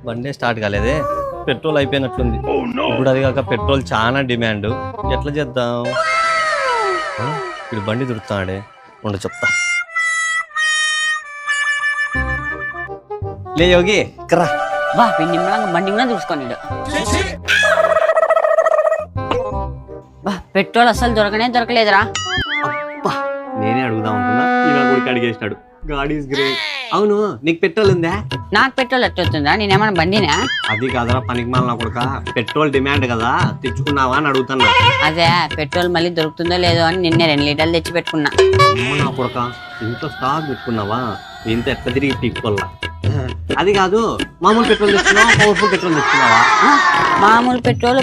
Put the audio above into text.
బండి start కాలేదే, petrol అయిపోయినట్లుంది. ఇప్పుడు అది కాక పెట్రోల్ చాలా డిమాండ్. ఎట్లా చేద్దాం? ఇప్పుడు బండి దొరుకుతాడే, ఉండ చెప్తా. లే యోగి కర్రా. బా బండి కూడా చూసుకోండి. బా పెట్రోల్ అసలు దొరకలేదురా. నేనే అడుగుదాం అనుకున్నా, ఇలా కూడా అడిగేసినాడు. God is great. అవును, నీకు పెట్రోల్ ఉందా? నాకు పెట్రోల్ ఎట్టొస్తుందా? నేనేమన్నా బండినా? అది కాదరా పనికి మాలిన కొడుక, పెట్రోల్ డిమాండ్ కదా, తెచ్చుకున్నావా అని అడుగుతున్నా. అదే పెట్రోల్ మళ్ళీ దొరుకుతుందో లేదో అని నిన్నే 2 లీటర్లు తెచ్చి పెట్టుకున్నా. నా కొడుక, ఇంత స్టాక్ పెట్టుకున్నావా? ఇంత ఎట్లా తిరిగి పీక్కోల్లా. అది కాదు, మామూలు పెట్రోల్ తెచ్చుకున్నావా, పవర్ఫుల్ పెట్రోల్ తెచ్చుకున్నావా? మామూలు పెట్రోల్